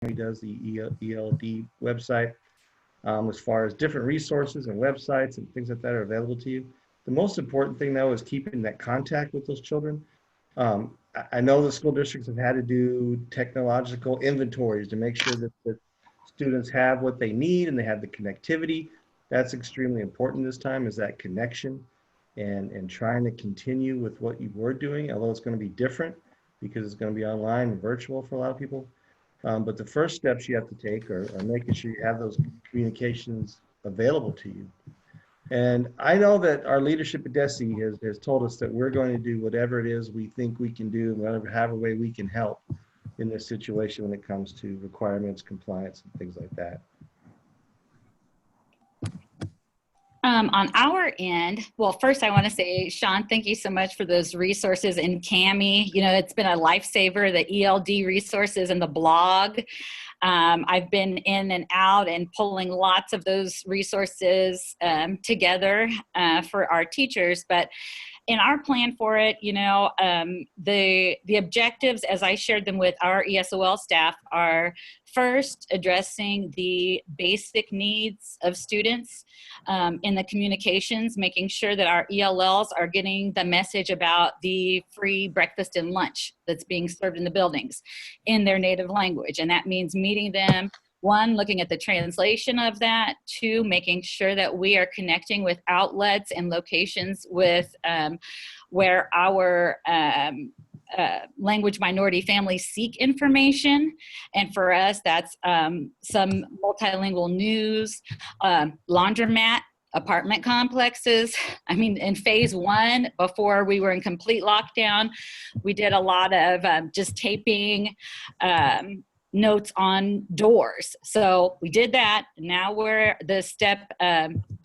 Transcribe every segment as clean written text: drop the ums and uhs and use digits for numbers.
does the ELD website, as far as different resources and websites and things like that are available to you. The most important thing, though, is keeping that contact with those children. I know the school districts have had to do technological inventories to make sure that students have what they need and they have the connectivity. That's extremely important this time, is that connection and trying to continue with what you were doing, although it's going to be different because it's going to be online and virtual for a lot of people. But the first steps you have to take are making sure you have those communications available to you. And I know that our leadership at DESE has told us that we're going to do whatever it is we think we can do, and whatever way we can help in this situation when it comes to requirements, compliance, and things like that. On our end, well, first I want to say, Shawn, thank you so much for those resources. And Cami, you know, it's been a lifesaver, the ELD resources and the blog. I've been in and out and pulling lots of those resources together for our teachers. But in our plan for it, you know, the objectives, as I shared them with our ESOL staff, are first addressing the basic needs of students in the communications, making sure that our ELLs are getting the message about the free breakfast and lunch that's being served in the buildings in their native language. And that means meeting them, one, looking at the translation of that, two, making sure that we are connecting with outlets and locations with where our language minority families seek information. And for us, that's some multilingual news, laundromat, apartment complexes. I mean, in phase one, before we were in complete lockdown, we did a lot of just taping notes on doors. So we did that. Now we're the step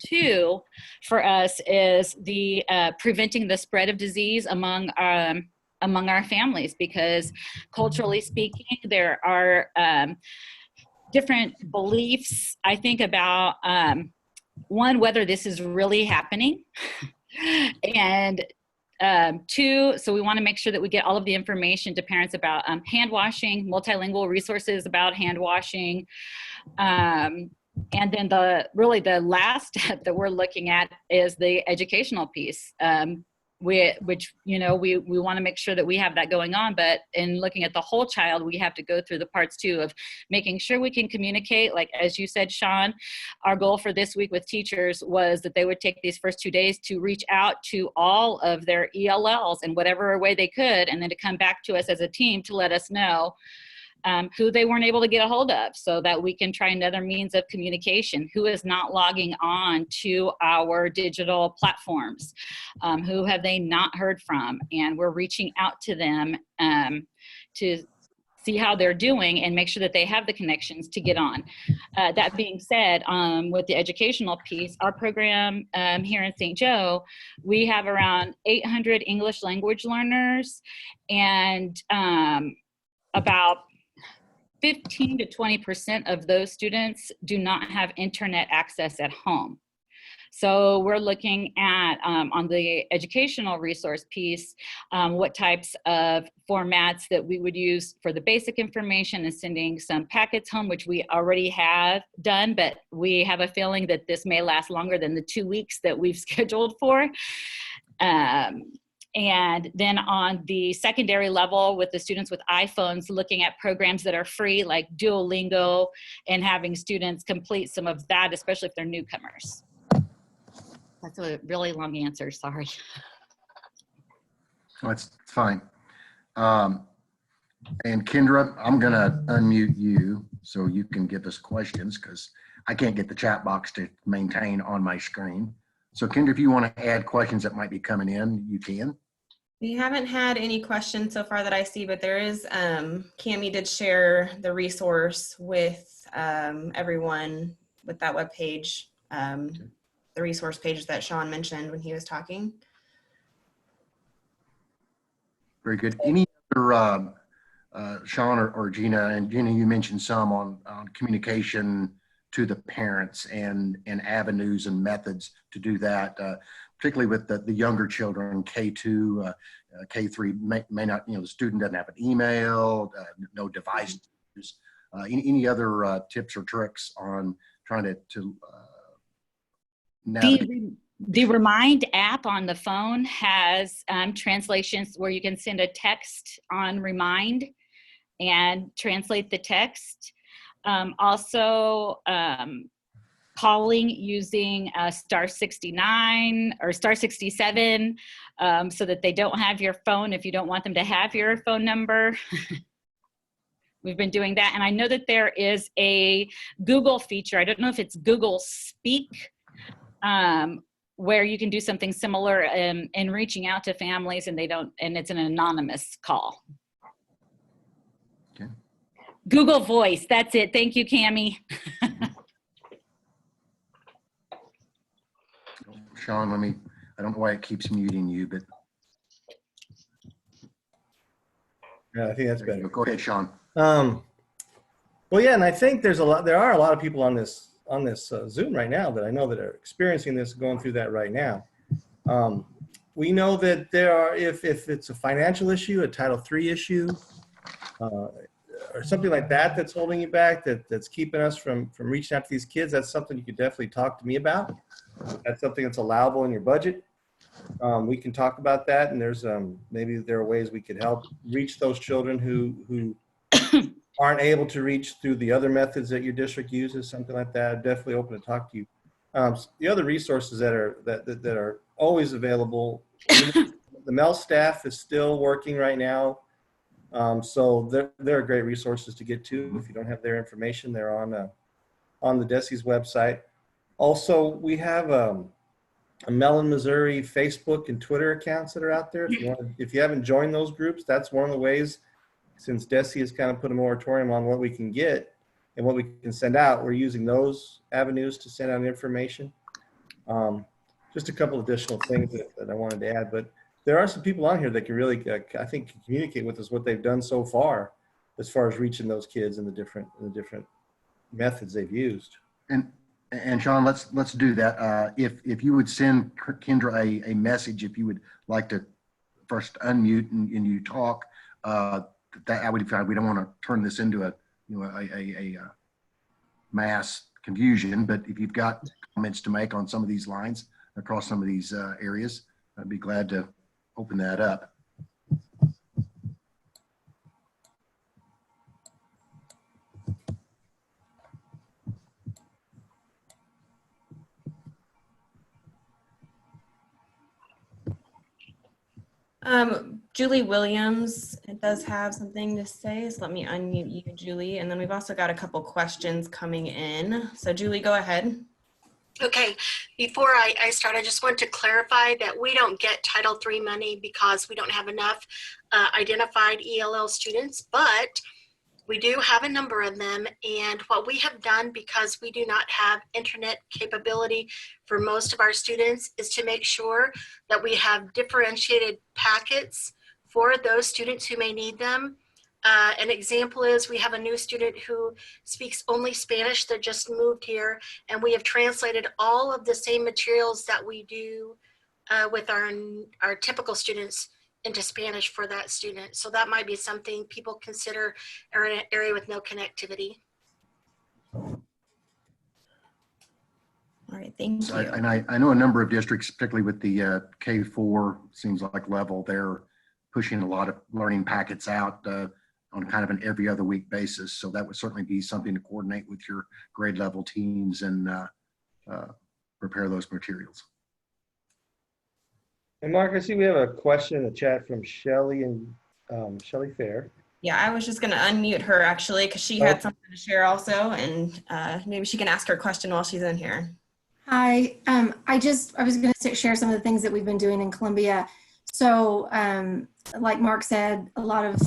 two for us is the preventing the spread of disease among our families, because culturally speaking, there are different beliefs, I think, about one, whether this is really happening, and two, so we want to make sure that we get all of the information to parents about hand washing, multilingual resources about hand washing. And then the last step that we're looking at is the educational piece. Which, you know, we want to make sure that we have that going on, but in looking at the whole child, we have to go through the parts too of making sure we can communicate. Like, as you said, Shawn, our goal for this week with teachers was that they would take these first 2 days to reach out to all of their ELLs in whatever way they could, and then to come back to us as a team to let us know who they weren't able to get a hold of, so that we can try another means of communication. Who is not logging on to our digital platforms? Who have they not heard from? And we're reaching out to them to see how they're doing and make sure that they have the connections to get on. That being said, with the educational piece, our program here in St. Joe, we have around 800 English language learners, and about 15 to 20% of those students do not have internet access at home. So we're looking at, on the educational resource piece, what types of formats that we would use for the basic information, and sending some packets home, which we already have done, but we have a feeling that this may last longer than the 2 weeks that we've scheduled for. And then on the secondary level with the students with iPhones, looking at programs that are free like Duolingo, and having students complete some of that, especially if they're newcomers. That's a really long answer, sorry. Oh, it's fine. And Kendra, I'm gonna unmute you so you can give us questions, because I can't get the chat box to maintain on my screen. So Kendra, if you want to add questions that might be coming in, you can. We haven't had any questions so far that I see, but there is, Cami did share the resource with everyone with that webpage, the resource page that Shawn mentioned when he was talking. Very good. Any other, Shawn or Gena, and Gena, you mentioned some on communication to the parents and avenues and methods to do that, particularly with the younger children, K2, K3 may not, you know, the student doesn't have an email, no device to use. Any other tips or tricks on trying to navigate? The Remind app on the phone has translations where you can send a text on Remind and translate the text. Also, calling using star 69 or star 67 so that they don't have your phone if you don't want them to have your phone number. We've been doing that. And I know that there is a Google feature. I don't know if it's Google Speak, where you can do something similar in reaching out to families and it's an anonymous call. Okay. Google Voice, that's it. Thank you, Cammie. Shawn, I don't know why it keeps muting you, but. Yeah, I think that's better. Go ahead, Shawn. Well, yeah, and I think there are a lot of people on this Zoom right now that I know that are experiencing this, going through that right now. We know that there are, if it's a financial issue, a Title III issue, or something like that that's holding you back, that's keeping us from reaching out to these kids, that's something you could definitely talk to me about. That's something that's allowable in your budget. We can talk about that, and there's maybe there are ways we could help reach those children who aren't able to reach through the other methods that your district uses, something like that. I'm definitely open to talk to you. The other resources that are always available, the MEL staff is still working right now. So they're great resources to get to. If you don't have their information, they're on the DESE's website. Also, we have a Mellon, Missouri Facebook and Twitter accounts that are out there. If you haven't joined those groups, that's one of the ways, since DESE has kind of put a moratorium on what we can get and what we can send out, we're using those avenues to send out information. Just a couple additional things that I wanted to add, but there are some people on here that can really, I think, communicate with us what they've done so far as reaching those kids and the different methods they've used. And Shawn, let's do that. If you would send Kendra a message, if you would like to first unmute and you talk, that I would be fine. We don't want to turn this into a mass confusion, but if you've got comments to make on some of these lines across some of these areas, I'd be glad to open that up. Julie Williams does have something to say, so let me unmute you, Julie. And then we've also got a couple questions coming in. So Julie, go ahead. Okay, before I start, I just want to clarify that we don't get Title III money because we don't have enough identified ELL students, but we do have a number of them. And what we have done, because we do not have internet capability for most of our students, is to make sure that we have differentiated packets for those students who may need them. An example is we have a new student who speaks only Spanish that just moved here, and we have translated all of the same materials that we do with our typical students into Spanish for that student. So that might be something people consider in an area with no connectivity. All right, thank you. And I know a number of districts, particularly with the K4, seems like level, they're pushing a lot of learning packets out on kind of an every other week basis. So that would certainly be something to coordinate with your grade level teams and prepare those materials. And Mark, I see we have a question in the chat from Shelly and Shelly Fair. Yeah, I was just going to unmute her actually because she had something to share also, and maybe she can ask her question while she's in here. Hi, I was going to share some of the things that we've been doing in Columbia. So like Mark said, a lot of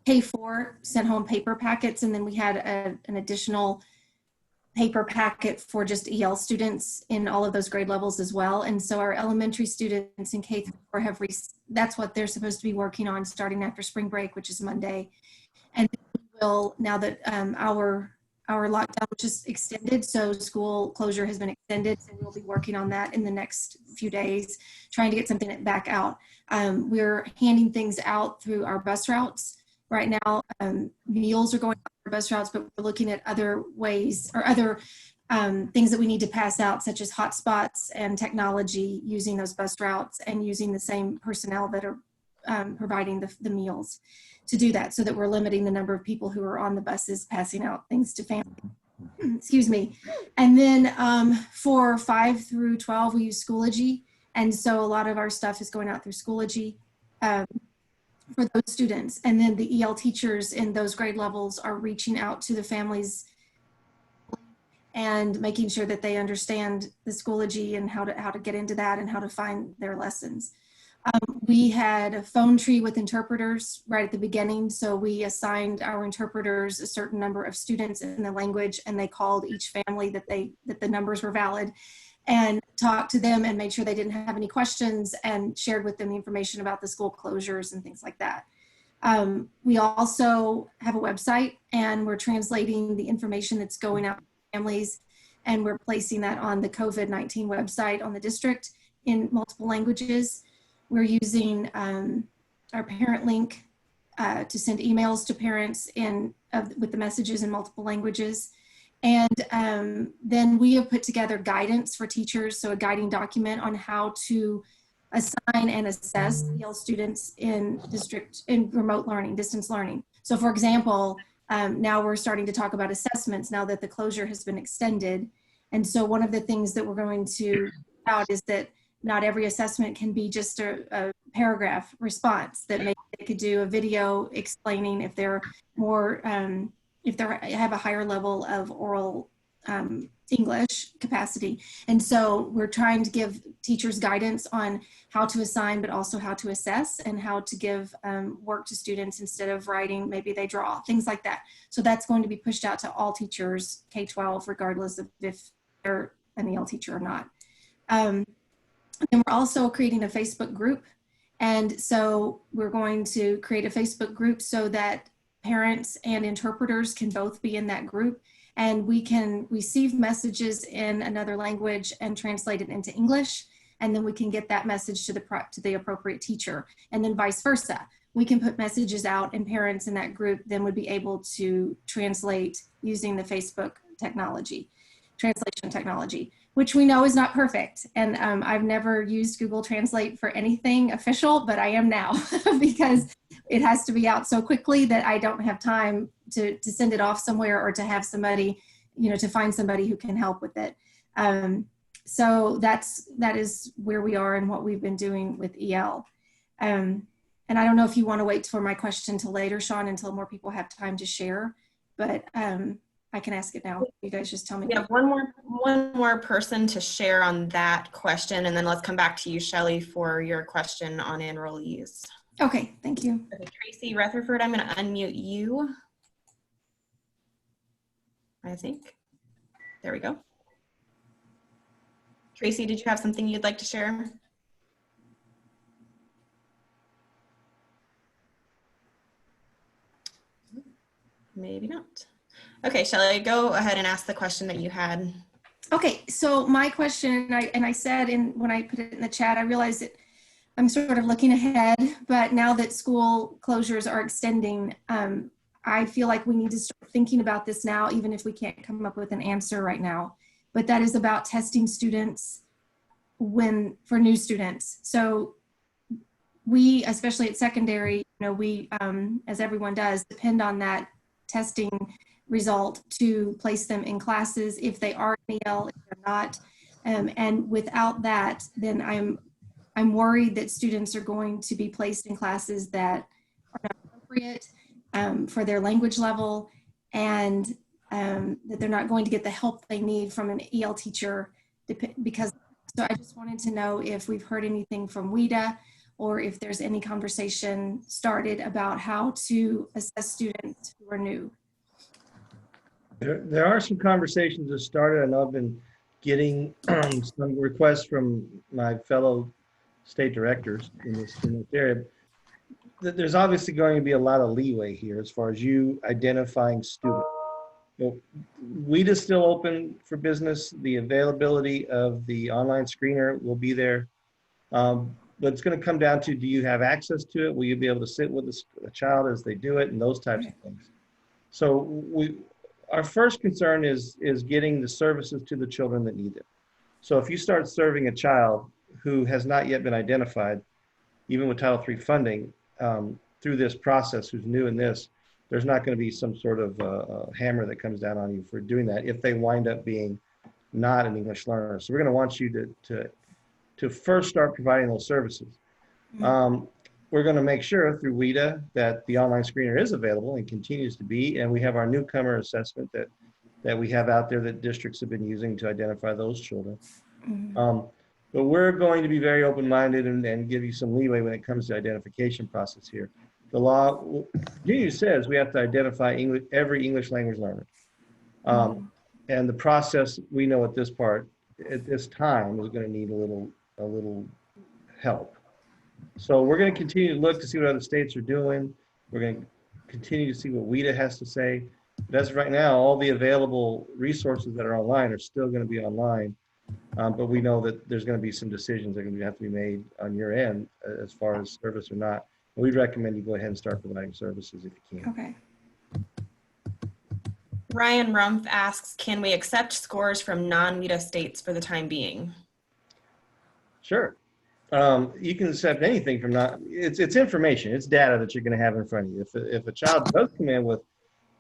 K4 sent home paper packets, and then we had an additional paper packet for just EL students in all of those grade levels as well. And so our elementary students in K4 have, that's what they're supposed to be working on starting after spring break, which is Monday. And we will, now that our lockdown was just extended, so school closure has been extended, so we'll be working on that in the next few days, trying to get something back out. We're handing things out through our bus routes right now. Meals are going on our bus routes, but we're looking at other ways or other things that we need to pass out, such as hotspots and technology, using those bus routes and using the same personnel that are providing the meals to do that, so that we're limiting the number of people who are on the buses passing out things to family. Excuse me. And then for 5 through 12, we use Schoology. And so a lot of our stuff is going out through Schoology for those students. And then the EL teachers in those grade levels are reaching out to the families and making sure that they understand the Schoology and how to get into that and how to find their lessons. We had a phone tree with interpreters right at the beginning. So we assigned our interpreters a certain number of students in the language, and they called each family that the numbers were valid and talked to them and made sure they didn't have any questions and shared with them the information about the school closures and things like that. We also have a website, and we're translating the information that's going out to families, and we're placing that on the COVID-19 website on the district in multiple languages. We're using our parent link to send emails to parents with the messages in multiple languages. And then we have put together guidance for teachers, so a guiding document on how to assign and assess EL students in remote learning, distance learning. So for example, now we're starting to talk about assessments now that the closure has been extended. And so one of the things that we're going to out is that not every assessment can be just a paragraph response, that maybe they could do a video explaining if they're more, if they have a higher level of oral English capacity. And so we're trying to give teachers guidance on how to assign, but also how to assess and how to give work to students instead of writing, maybe they draw, things like that. So that's going to be pushed out to all teachers, K-12, regardless of if they're an EL teacher or not. And we're also creating a Facebook group. And so we're going to create a Facebook group so that parents and interpreters can both be in that group, and we can receive messages in another language and translate it into English. And then we can get that message to the appropriate teacher, and then vice versa. We can put messages out, and parents in that group then would be able to translate using the Facebook technology, translation technology, which we know is not perfect. And I've never used Google Translate for anything official, but I am now because it has to be out so quickly that I don't have time to send it off somewhere or to have somebody, to find somebody who can help with it. So that is where we are and what we've been doing with EL. And I don't know if you want to wait for my question till later, Shawn, until more people have time to share, but I can ask it now. You guys just tell me. We have one more person to share on that question, and then let's come back to you, Shelley, for your question on enrollees. Okay, thank you. Okay, Tracy Rutherford, I'm going to unmute you. I think. There we go. Tracy, did you have something you'd like to share? Maybe not. Okay, Shelley, go ahead and ask the question that you had. Okay, so my question, and I said when I put it in the chat, I realized that I'm sort of looking ahead, but now that school closures are extending, I feel like we need to start thinking about this now, even if we can't come up with an answer right now. But that is about testing students for new students. So we, especially at secondary, we, as everyone does, depend on that testing result to place them in classes if they are EL, if they're not. And without that, then I'm worried that students are going to be placed in classes that are not appropriate for their language level, and that they're not going to get the help they need from an EL teacher. So I just wanted to know if we've heard anything from WIDA, or if there's any conversation started about how to assess students who are new. There are some conversations that started. I know I've been getting some requests from my fellow state directors in this area. There's obviously going to be a lot of leeway here as far as you identifying students. WIDA is still open for business. The availability of the online screener will be there. but it's going to come down to, do you have access to it? Will you be able to sit with a child as they do it, and those types of things. So our first concern is getting the services to the children that need it. So if you start serving a child who has not yet been identified, even with Title III funding, through this process, who's new in this, there's not going to be some sort of hammer that comes down on you for doing that if they wind up being not an English learner. So we're going to want you to first start providing those services. We're going to make sure through WIDA that the online screener is available and continues to be, and we have our newcomer assessment that we have out there that districts have been using to identify those children. But we're going to be very open-minded and give you some leeway when it comes to identification process here. The law, Gena says we have to identify every English language learner. And the process, we know at this time is going to need a little help. So we're going to continue to look to see what other states are doing. We're going to continue to see what WIDA has to say. But as of right now, all the available resources that are online are still going to be online. But we know that there's going to be some decisions that are going to have to be made on your end as far as service or not. And we'd recommend you go ahead and start providing services if you can. Okay. Ryan Rumpf asks, can we accept scores from non-WIDA states for the time being? Sure. You can accept anything from it's information, it's data that you're going to have in front of you. If a child does come in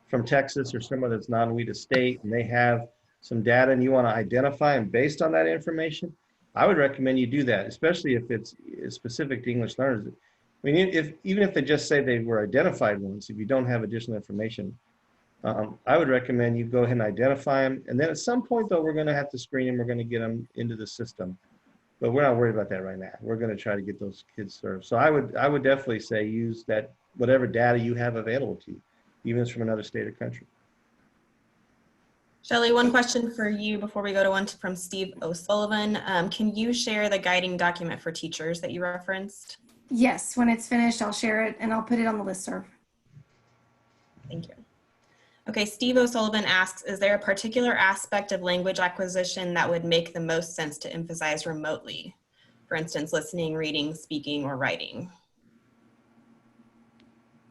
from Texas or somewhere that's non-WIDA state and they have some data and you want to identify them based on that information, I would recommend you do that, especially if it's specific to English learners. I mean, even if they just say they were identified once, if you don't have additional information, I would recommend you go ahead and identify them. And then at some point, though, we're going to have to screen them. We're going to get them into the system. But we're not worried about that right now. We're going to try to get those kids served. So I would definitely say use that, whatever data you have available to you, even if it's from another state or country. Shelley, one question for you before we go to one from Steve O'Sullivan. Can you share the guiding document for teachers that you referenced? Yes, when it's finished, I'll share it and I'll put it on the listserv. Thank you. Okay, Steve O'Sullivan asks, is there a particular aspect of language acquisition that would make the most sense to emphasize remotely? For instance, listening, reading, speaking, or writing?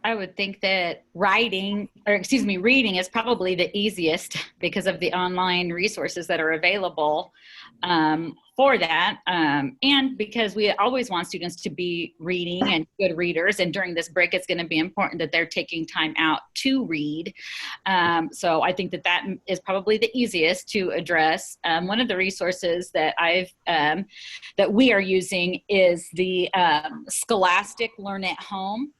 I would think that reading is probably the easiest because of the online resources that are available for that. And because we always want students to be reading and good readers. And during this break, it's going to be important that they're taking time out to read. So I think that is probably the easiest to address. One of the resources that that we are using is the Scholastic Learn at Home.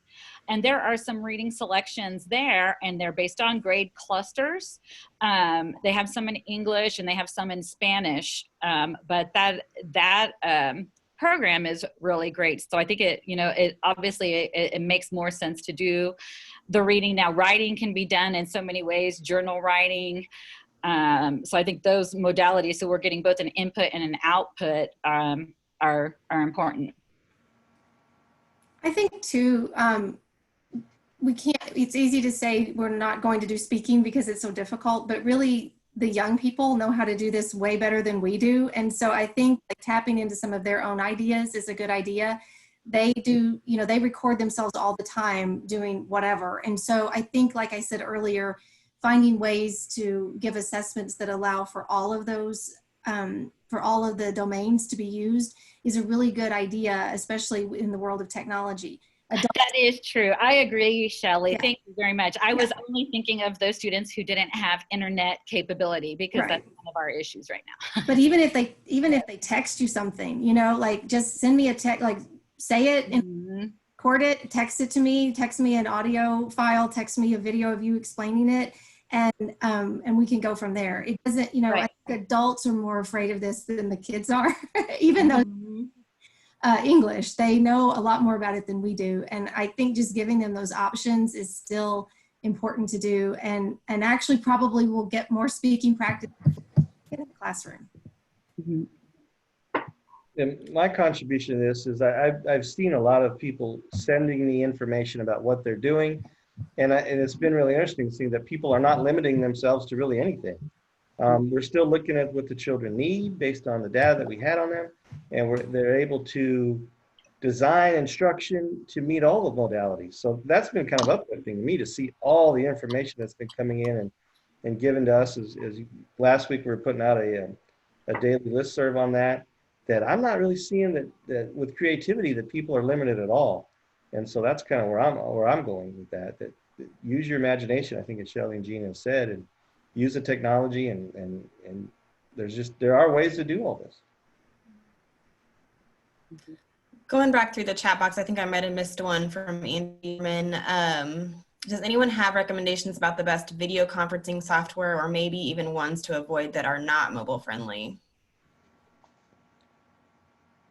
And there are some reading selections there, and they're based on grade clusters. They have some in English and they have some in Spanish, but that program is really great. So I think it obviously makes more sense to do the reading. Now, writing can be done in so many ways, journal writing. So I think those modalities, so we're getting both an input and an output, are important. I think too, it's easy to say we're not going to do speaking because it's so difficult, but really the young people know how to do this way better than we do. And so I think like tapping into some of their own ideas is a good idea. They do, they record themselves all the time doing whatever. And so I think, like I said earlier, finding ways to give assessments that allow for all of those, for all of the domains to be used is a really good idea, especially in the world of technology. That is true. I agree, Shelley. Yeah. Thank you very much. I was only thinking of those students who didn't have internet capability because that's one of our issues right now. But even if they text you something, like just send me a text, like say it and record it, text it to me, text me an audio file, text me a video of you explaining it, and we can go from there. It doesn't, I think adults are more afraid of this than the kids are, even though English, they know a lot more about it than we do. And I think just giving them those options is still important to do, and actually probably will get more speaking practice in the classroom. And my contribution to this is I've seen a lot of people sending me information about what they're doing. And it's been really interesting to see that people are not limiting themselves to really anything. We're still looking at what the children need based on the data that we had on them. And they're able to design instruction to meet all the modalities. So that's been kind of uplifting to me to see all the information that's been coming in and given to us. As last week we were putting out a daily listserv on that I'm not really seeing that with creativity that people are limited at all. And so that's kind of where I'm going with that use your imagination, I think as Shelley and Gena have said, and use the technology and there are ways to do all this. Going back through the chat box, I think I might have missed one from Andy. Does anyone have recommendations about the best video conferencing software, or maybe even ones to avoid that are not mobile friendly?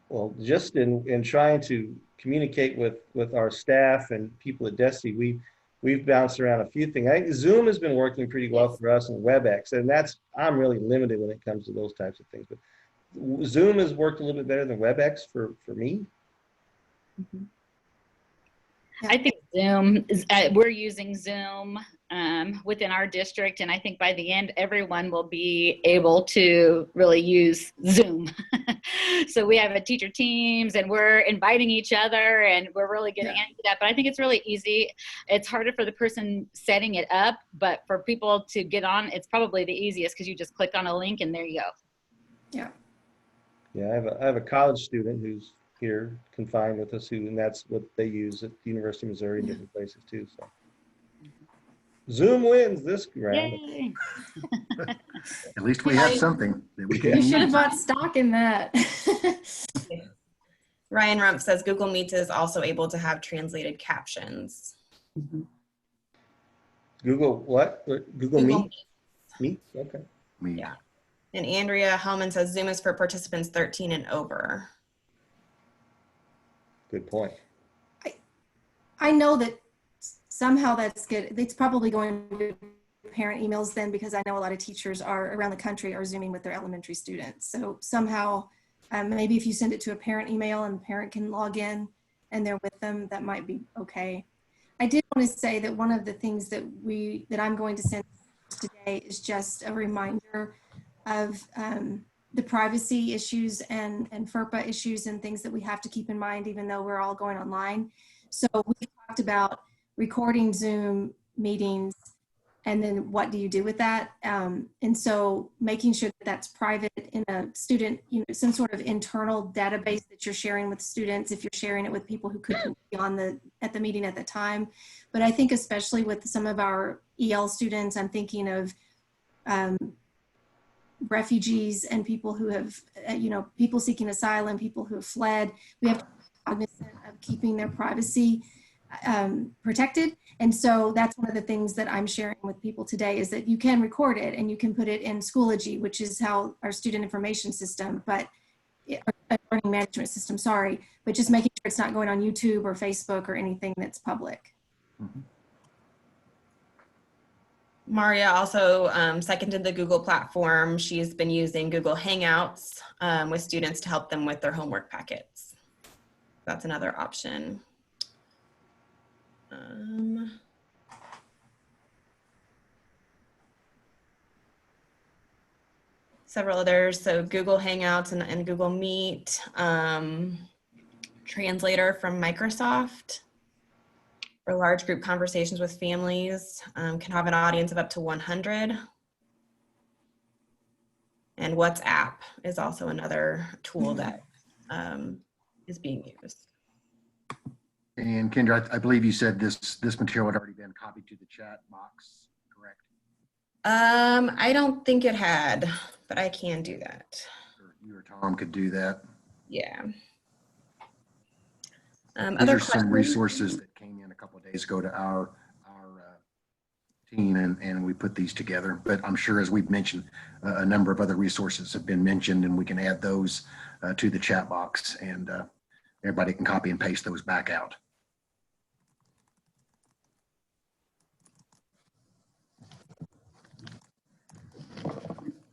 Well, just in trying to communicate with our staff and people at DESE, we've bounced around a few things. I think Zoom has been working pretty well for us, and WebEx, and I'm really limited when it comes to those types of things. But Zoom has worked a little bit better than WebEx for me. I think Zoom is, we're using Zoom within our district, and I think by the end, everyone will be able to really use Zoom. So we have a teacher teams, and we're inviting each other, and we're really getting into that. But I think it's really easy. It's harder for the person setting it up, but for people to get on, it's probably the easiest because you just click on a link and there you go. Yeah. Yeah, I have a college student who's here confined with us, and that's what they use at the University of Missouri and different places too. So Zoom wins this round. Yay. At least we have something that we can You should have use. bought stock in that. Ryan Rump says Google Meet is also able to have translated captions. Google what? Google Meet? Meet? Okay. Yeah. And Andrea Hellman says Zoom is for participants 13 and over. Good point. I know that somehow that's good. It's probably going to parent emails then, because I know a lot of teachers around the country are Zooming with their elementary students. So somehow, maybe if you send it to a parent email and the parent can log in and they're with them, that might be okay. I did want to say that one of the things that I'm going to send today is just a reminder of the privacy issues and FERPA issues and things that we have to keep in mind, even though we're all going online. So we talked about recording Zoom meetings, and then what do you do with that? And so making sure that that's private in a student, some sort of internal database that you're sharing with students, if you're sharing it with people who couldn't be at the meeting at the time. But I think especially with some of our EL students, I'm thinking of refugees and people who have, people seeking asylum, people who have fled. We have to be cognizant of keeping their privacy protected. And so that's one of the things that I'm sharing with people today, is that you can record it and you can put it in Schoology, which is how our student information system, but learning management system, sorry, but just making sure it's not going on YouTube or Facebook or anything that's public. Mm-hmm. Maria also seconded the Google platform. She's been using Google Hangouts with students to help them with their homework packets. That's another option. Several others, so Google Hangouts and Google Meet, Translator from Microsoft for large group conversations with families, can have an audience of up to 100. And WhatsApp is also another tool that is being used. And Kendra, I believe you said this material had already been copied to the chat box, correct? I don't think it had, but I can do that. Or you or Tom could do that. Yeah. These are some resources that came in a couple of days ago to our team, and we put these together. But I'm sure, as we've mentioned, a number of other resources have been mentioned, and we can add those to the chat box, and everybody can copy and paste those back out.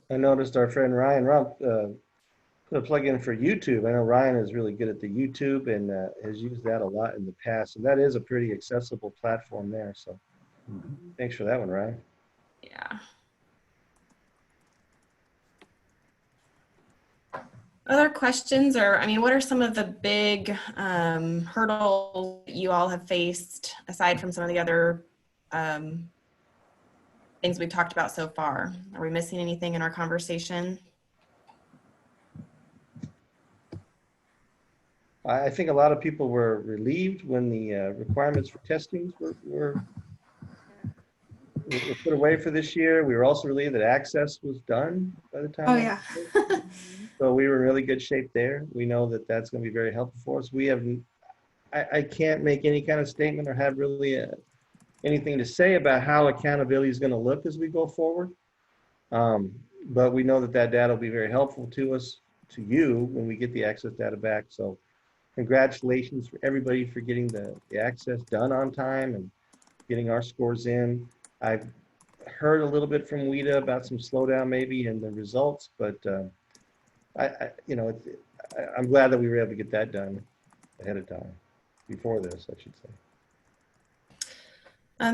I noticed our friend Ryan Rump put a plug in for YouTube. I know Ryan is really good at the YouTube and has used that a lot in the past. And that is a pretty accessible platform there. So thanks for that one, Ryan. Yeah. Other questions, or I mean, what are some of the big hurdles you all have faced aside from some of the other things we've talked about so far? Are we missing anything in our conversation? I think a lot of people were relieved when the requirements for testings were put away for this year. We were also relieved that access was done by the time. Oh, yeah. So we were in really good shape there. We know that that's going to be very helpful for us. We have, I can't make any kind of statement or have really anything to say about how accountability is going to look as we go forward. But we know that that data will be very helpful to us, to you, when we get the access data back. So congratulations for everybody for getting the access done on time and getting our scores in. I've heard a little bit from WIDA about some slowdown maybe in the results, but I'm glad that we were able to get that done ahead of time, before this, I should say.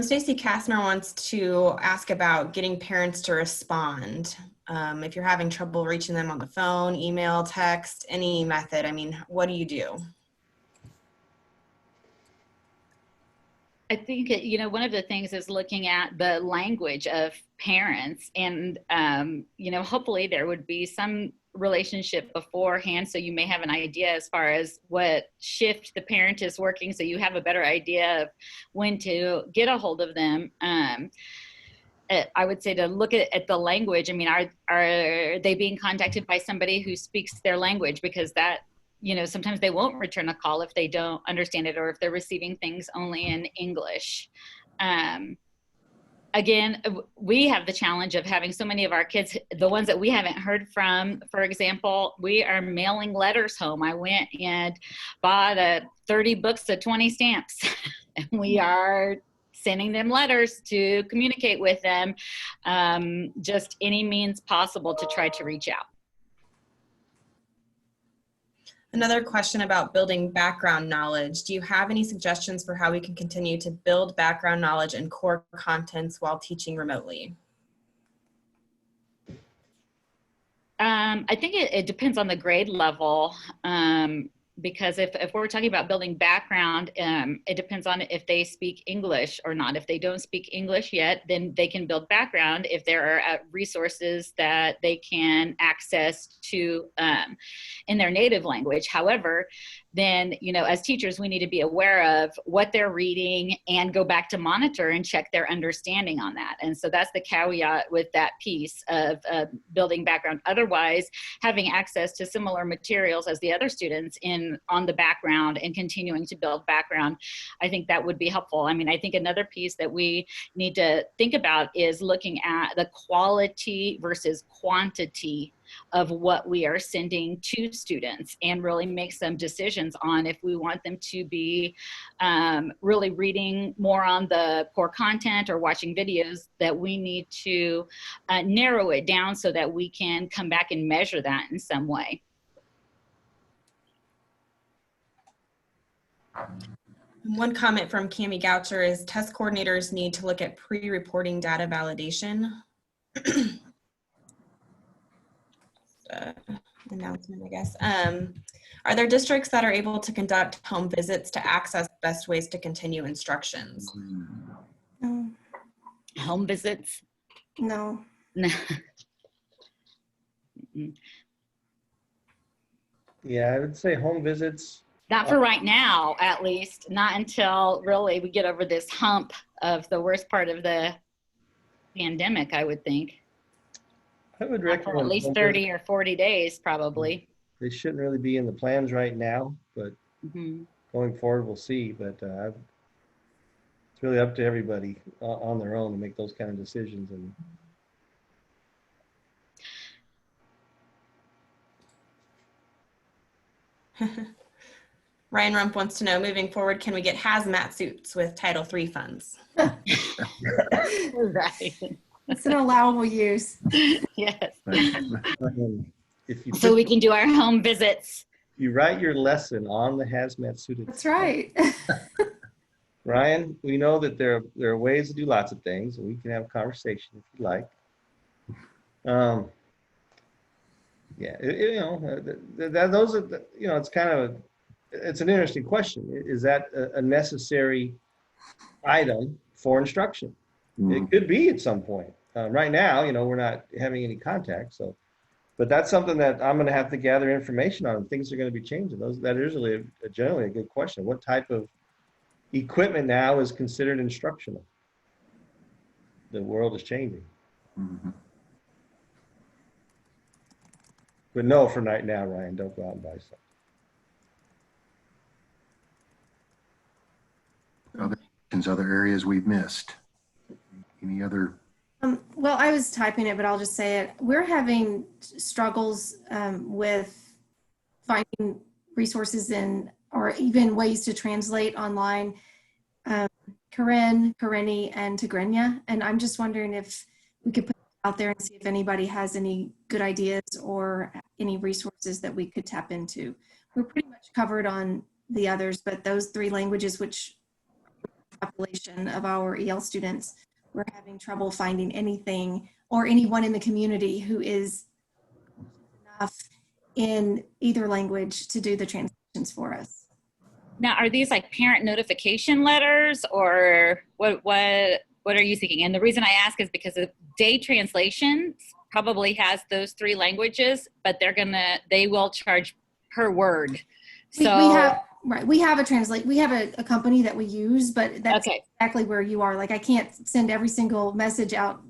Stacy Kastner wants to ask about getting parents to respond. If you're having trouble reaching them on the phone, email, text, any method, I mean, what do you do? I think, one of the things is looking at the language of parents, and, hopefully there would be some relationship beforehand, so you may have an idea as far as what shift the parent is working, so you have a better idea of when to get a hold of them. I would say to look at the language. I mean, are they being contacted by somebody who speaks their language? Because that, sometimes they won't return a call if they don't understand it, or if they're receiving things only in English. Again, we have the challenge of having so many of our kids, the ones that we haven't heard from. For example, we are mailing letters home. I went and bought 30 books of 20 stamps, and we are sending them letters to communicate with them, just any means possible to try to reach out. Another question about building background knowledge. Do you have any suggestions for how we can continue to build background knowledge and core contents while teaching remotely? I think it depends on the grade level. Because if we're talking about building background, it depends on if they speak English or not. If they don't speak English yet, then they can build background if there are resources that they can access to in their native language. However, then, as teachers, we need to be aware of what they're reading and go back to monitor and check their understanding on that. And so that's the caveat with that piece of building background. Otherwise, having access to similar materials as the other students on the background and continuing to build background, I think that would be helpful. I mean, I think another piece that we need to think about is looking at the quality versus quantity of what we are sending to students, and really make some decisions on if we want them to be really reading more on the core content or watching videos, that we need to narrow it down so that we can come back and measure that in some way. One comment from Cami Goucher is test coordinators need to look at pre-reporting data validation. Announcement, I guess. Are there districts that are able to conduct home visits to access best ways to continue instructions? No. Home visits? No. No. Yeah, I would say home visits. Not for right now, at least. Not until really we get over this hump of the worst part of the pandemic, I would think. I would For recommend at least home 30 visits. or 40 days, probably. They shouldn't really be in the plans right now, but Mm-hmm. going forward, we'll see. But it's really up to everybody on their own to make those kind of decisions. And Ryan Rump wants to know, moving forward, can we get hazmat suits with Title III funds? Right. It's an allowable use. Yes. if you So we can do our home visits. you write your lesson on the hazmat suit. That's right. Ryan, we know that there are ways to do lots of things, and we can have a conversation if you like. Yeah, those are, it's kind of, it's an interesting question. Is that a necessary item for instruction? It could be at some point. Right now, we're not having any contact, so, but that's something that I'm going to have to gather information on. Things are going to be changing. That is really generally a good question. What type of equipment now is considered instructional? The world is changing. Mm-hmm. But no, for right now, Ryan, don't go out and buy something. Other areas we've missed. Any other? Well, I was typing it, but I'll just say it. We're having struggles with finding resources or even ways to translate online. Karen, Karenni, and Tigrinya. And I'm just wondering if we could put it out there and see if anybody has any good ideas or any resources that we could tap into. We're pretty much covered on the others, but those 3 languages, which population of our EL students, we're having trouble finding anything or anyone in the community who is enough in either language to do the translations for us. Now, are these like parent notification letters, or what are you thinking? And the reason I ask is because Day Translations probably has those 3 languages, but they will charge per word. So we have a company that we use, but that's exactly where you are. Like, I can't send every single message out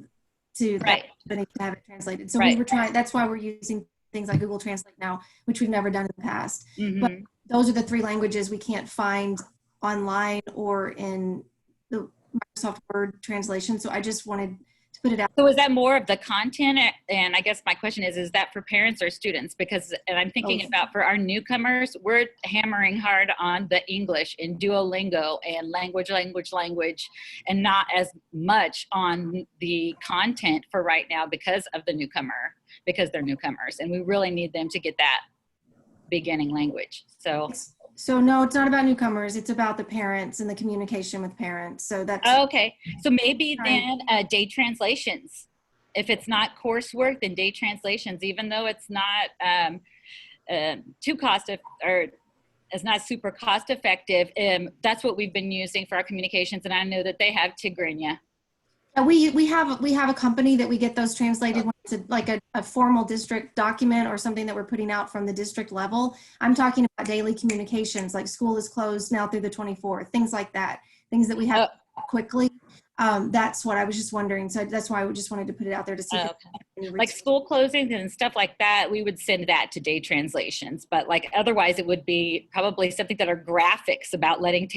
to that company to have it translated. So we were trying, that's why we're using things like Google Translate now, which we've never done in the past. Mm-hmm. But those are the 3 languages we can't find online or in the Microsoft Word translation. So I just wanted to put it out. So is that more of the content? And I guess my question is that for parents or students? Because, and I'm thinking about for our newcomers, we're hammering hard on the English and Duolingo and language, and not as much on the content for right now because they're newcomers. And we really need them to get that beginning language. So no, it's not about newcomers. It's about the parents and the communication with parents. So that's okay. So maybe then Day Translations. If it's not coursework, then Day Translations, even though it's not too or it's not super cost effective. That's what we've been using for our communications, and I know that they have Tigrinya. We have a company that we get those translated when it's like a formal district document or something that we're putting out from the district level. I'm talking about daily communications, like school is closed now through the 24th, things like that, things that we have quickly. That's what I was just wondering. So that's why I just wanted to put it out there to see. Like school closings and stuff like that, we would send that to Day Translations. But like otherwise, it would be probably something that are graphics about letting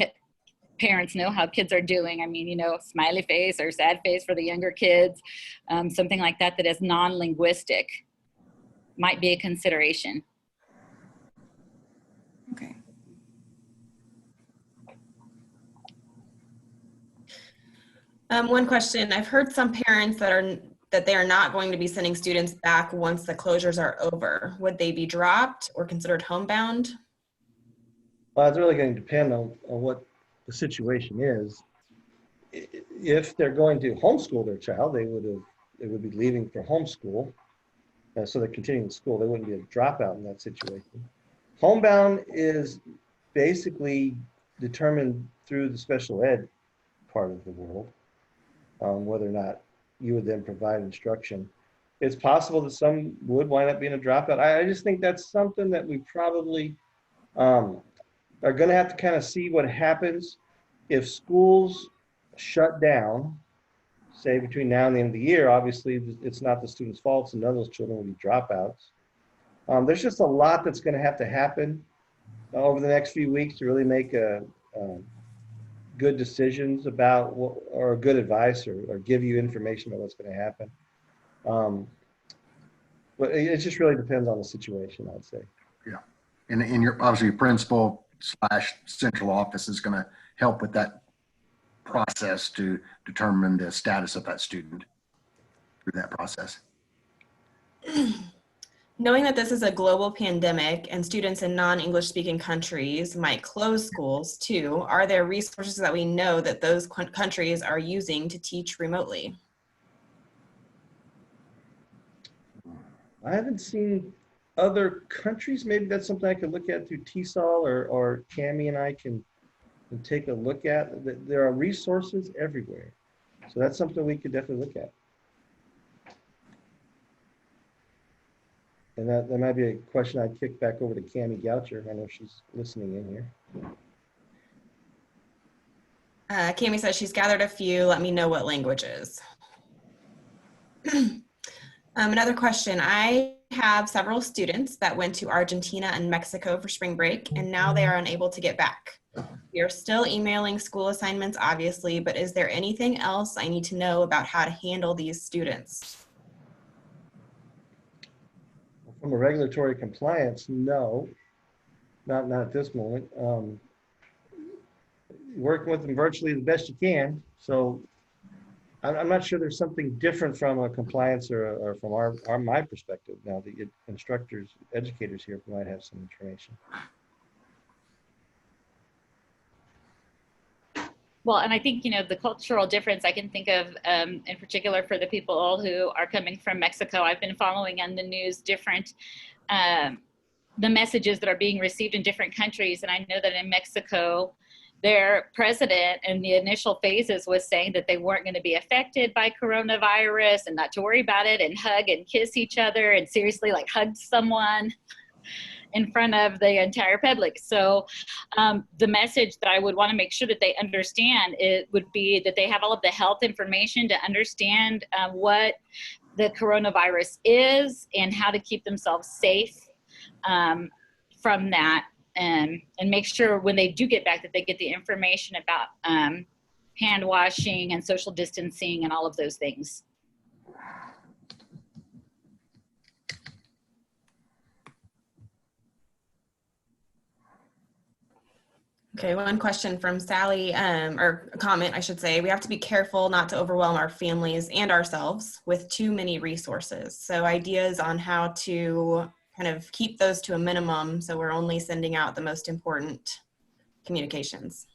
parents know how kids are doing. I mean, smiley face or sad face for the younger kids, something like that is non-linguistic might be a consideration. Okay. One question, I've heard some parents that they are not going to be sending students back once the closures are over. Would they be dropped or considered homebound? Well, it's really going to depend on what the situation is. If they're going to homeschool their child, they would be leaving for homeschool, so they're continuing school. They wouldn't be a dropout in that situation. Homebound is basically determined through the special ed part of the world, whether or not you would then provide instruction. It's possible that some would wind up being a dropout. I just think that's something that we probably are going to have to kind of see what happens if schools shut down, say between now and the end of the year. Obviously, it's not the students' fault, so none of those children will be dropouts. There's just a lot that's going to have to happen over the next few weeks to really make good decisions about or good advice or give you information about what's going to happen. But it just really depends on the situation, I'd say. Yeah, and your obviously your principal / central office is going to help with that process to determine the status of that student through that process. Knowing that this is a global pandemic and students in non-English speaking countries might close schools too, are there resources that we know that those countries are using to teach remotely? I haven't seen other countries, maybe that's something I could look at through TESOL, or Cami and I can take a look at. There are resources everywhere. So that's something we could definitely look at. And that might be a question I'd kick back over to Cami Goucher. I know she's listening in here. Cami says she's gathered a few. Let me know what languages. Another question. I have several students that went to Argentina and Mexico for spring break, and now they are unable to get back. We are still emailing school assignments, obviously, but is there anything else I need to know about how to handle these students? From a regulatory compliance, no, not at this moment. Working with them virtually the best you can. So I'm not sure there's something different from a compliance or from my perspective. Now the instructors, educators here might have some information. Well, and I think, you know, the cultural difference I can think of in particular for the people who are coming from Mexico, I've been following on the news different, the messages that are being received in different countries. And I know that in Mexico, their president in the initial phases was saying that they weren't going to be affected by coronavirus and not to worry about it and hug and kiss each other and seriously like hug someone in front of the entire public. So the message that I would want to make sure that they understand, it would be that they have all of the health information to understand what the coronavirus is and how to keep themselves safe from that. And make sure when they do get back that they get the information about hand washing and social distancing and all of those things. Okay, one question from Sally, or a comment, I should say. We have to be careful not to overwhelm our families and ourselves with too many resources. So ideas on how to kind of keep those to a minimum so we're only sending out the most important communications.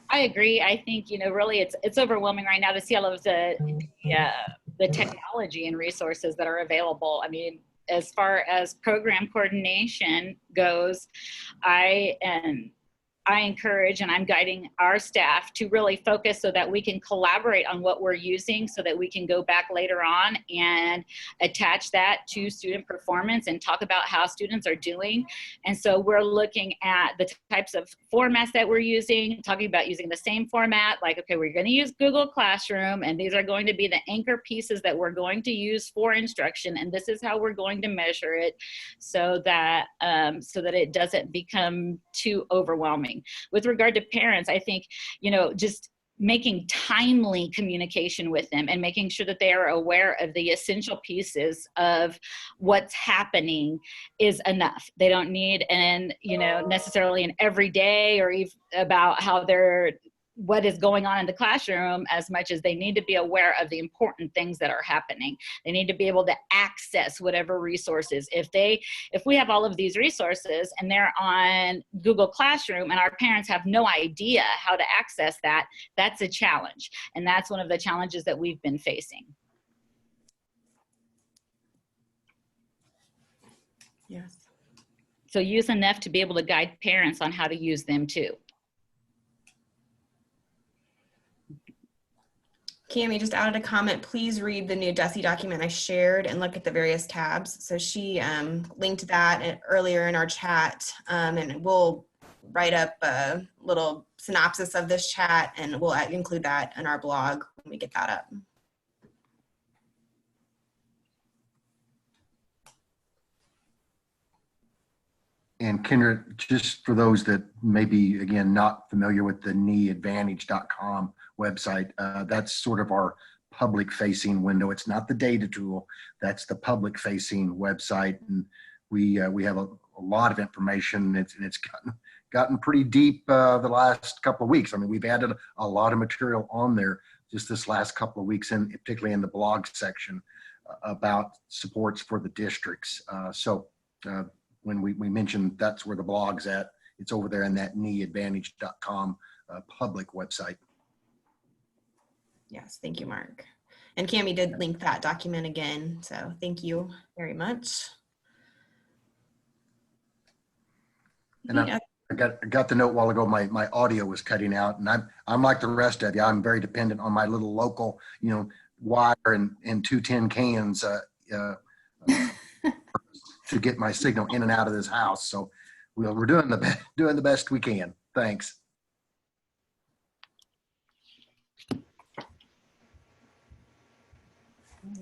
I agree. I think, you know, really it's overwhelming right now to see all of the technology and resources that are available. I mean, as far as program coordination goes, I encourage and I'm guiding our staff to really focus so that we can collaborate on what we're using so that we can go back later on and attach that to student performance and talk about how students are doing. And so we're looking at the types of formats that we're using, talking about using the same format, like, okay, we're going to use Google Classroom and these are going to be the anchor pieces that we're going to use for instruction. And this is how we're going to measure it so that it doesn't become too overwhelming. With regard to parents, I think, you know, just making timely communication with them and making sure that they are aware of the essential pieces of what's happening is enough. They don't need necessarily an everyday or even about how what is going on in the classroom as much as they need to be aware of the important things that are happening. They need to be able to access whatever resources. If we have all of these resources and they're on Google Classroom and our parents have no idea how to access that, that's a challenge. And that's one of the challenges that we've been facing. Yes. So use enough to be able to guide parents on how to use them too. Cami just added a comment. Please read the new DESE document I shared and look at the various tabs. So she linked that earlier in our chat, and we'll write up a little synopsis of this chat and we'll include that in our blog when we get that up. And Kendra, just for those that may be, again, not familiar with the neadvantage.com website, that's sort of our public facing window. It's not the data tool, that's the public facing website. And we have a lot of information. It's gotten pretty deep the last couple of weeks. I mean, we've added a lot of material on there just this last couple of weeks, and particularly in the blog section about supports for the districts. When we mentioned that's where the blog's at, it's over there in that neadvantage.com public website. Yes, thank you, Mark. And Cami did link that document again. So thank you very much. And I got the note a while ago, my audio was cutting out, and I'm like the rest of you. I'm very dependent on my little local, wire and 2 tin cans to get my signal in and out of this house. So we're doing the best we can. Thanks. All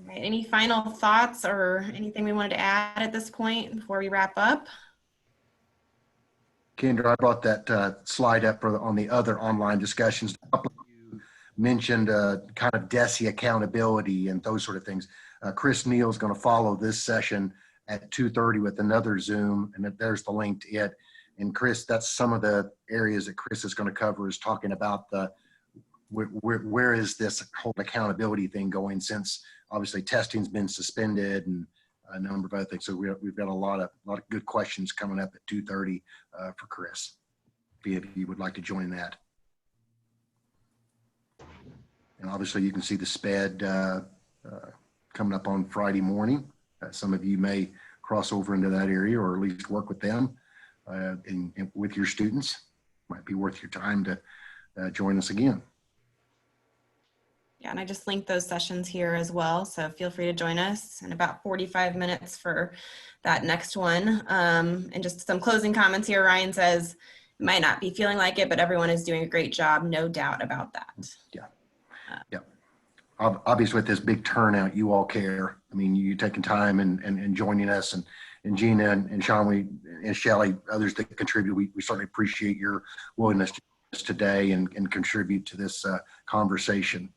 right, any final thoughts or anything we wanted to add at this point before we wrap up? Kendra, I brought that slide up on the other online discussions. A couple of you mentioned kind of DESE accountability and those sort of things. Chris Neal is going to follow this session at 2:30 with another Zoom, and there's the link to it. And Chris, that's some of the areas that Chris is going to cover, is talking about where is this whole accountability thing going, since obviously testing's been suspended and a number of other things. So we've got a lot of good questions coming up at 2:30 for Chris, if you would like to join that. And obviously you can see the SPED coming up on Friday morning. Some of you may cross over into that area, or at least work with them and with your students. Might be worth your time to join us again. Yeah, and I just linked those sessions here as well. So feel free to join us in about 45 minutes for that next one. And just some closing comments here. Ryan says, might not be feeling like it, but everyone is doing a great job. No doubt about that. Yeah. Yeah. Obviously with this big turnout, you all care. I mean, you taking time and joining us, and Gena and Shawn and Shelly, others that contribute. We certainly appreciate your willingness to today and contribute to this conversation.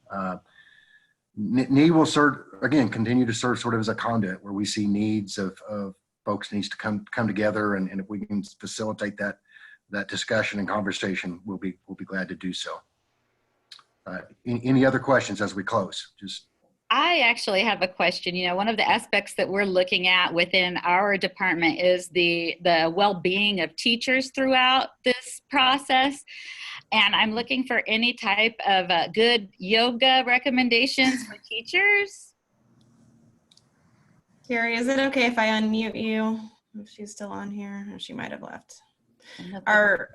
NE will continue to serve sort of as a conduit where we see needs of folks needs to come together, and if we can facilitate that discussion and conversation, we'll be glad to do so. Any other questions as we close? I actually have a question. One of the aspects that we're looking at within our department is the well-being of teachers throughout this process. And I'm looking for any type of good yoga recommendations for teachers. Carrie, is it okay if I unmute you? If she's still on here, or she might have left.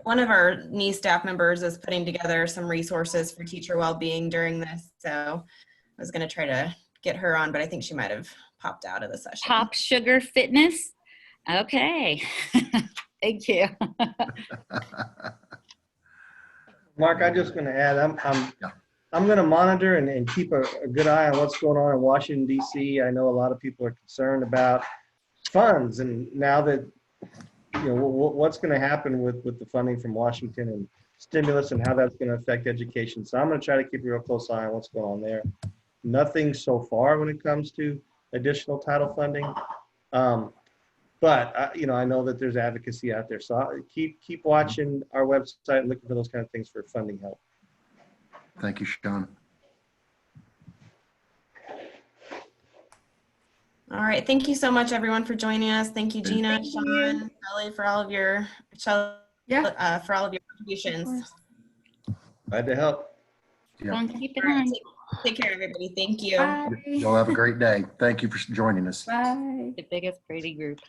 One of our NE staff members is putting together some resources for teacher well-being during this. So I was going to try to get her on, but I think she might have popped out of the session. Pop Sugar Fitness. Okay. Thank you. Mark, I'm just going to add, I'm going to monitor and keep a good eye on what's going on in Washington, D.C. I know a lot of people are concerned about funds, and now that, what's going to happen with the funding from Washington and stimulus and how that's going to affect education. So I'm going to try to keep a real close eye on what's going on there. Nothing so far when it comes to additional title funding. But I know that there's advocacy out there. So keep watching our website and looking for those kind of things for funding help. Thank you, Shawn. All right. Thank you so much, everyone, for joining us. Thank you, Gena, Shawn, Ellie, for all of your contributions. Glad to help. Yeah. Keep it on. Take care, everybody. Thank you. Bye. Y'all have a great day. Thank you for joining us. Bye. The biggest pretty group.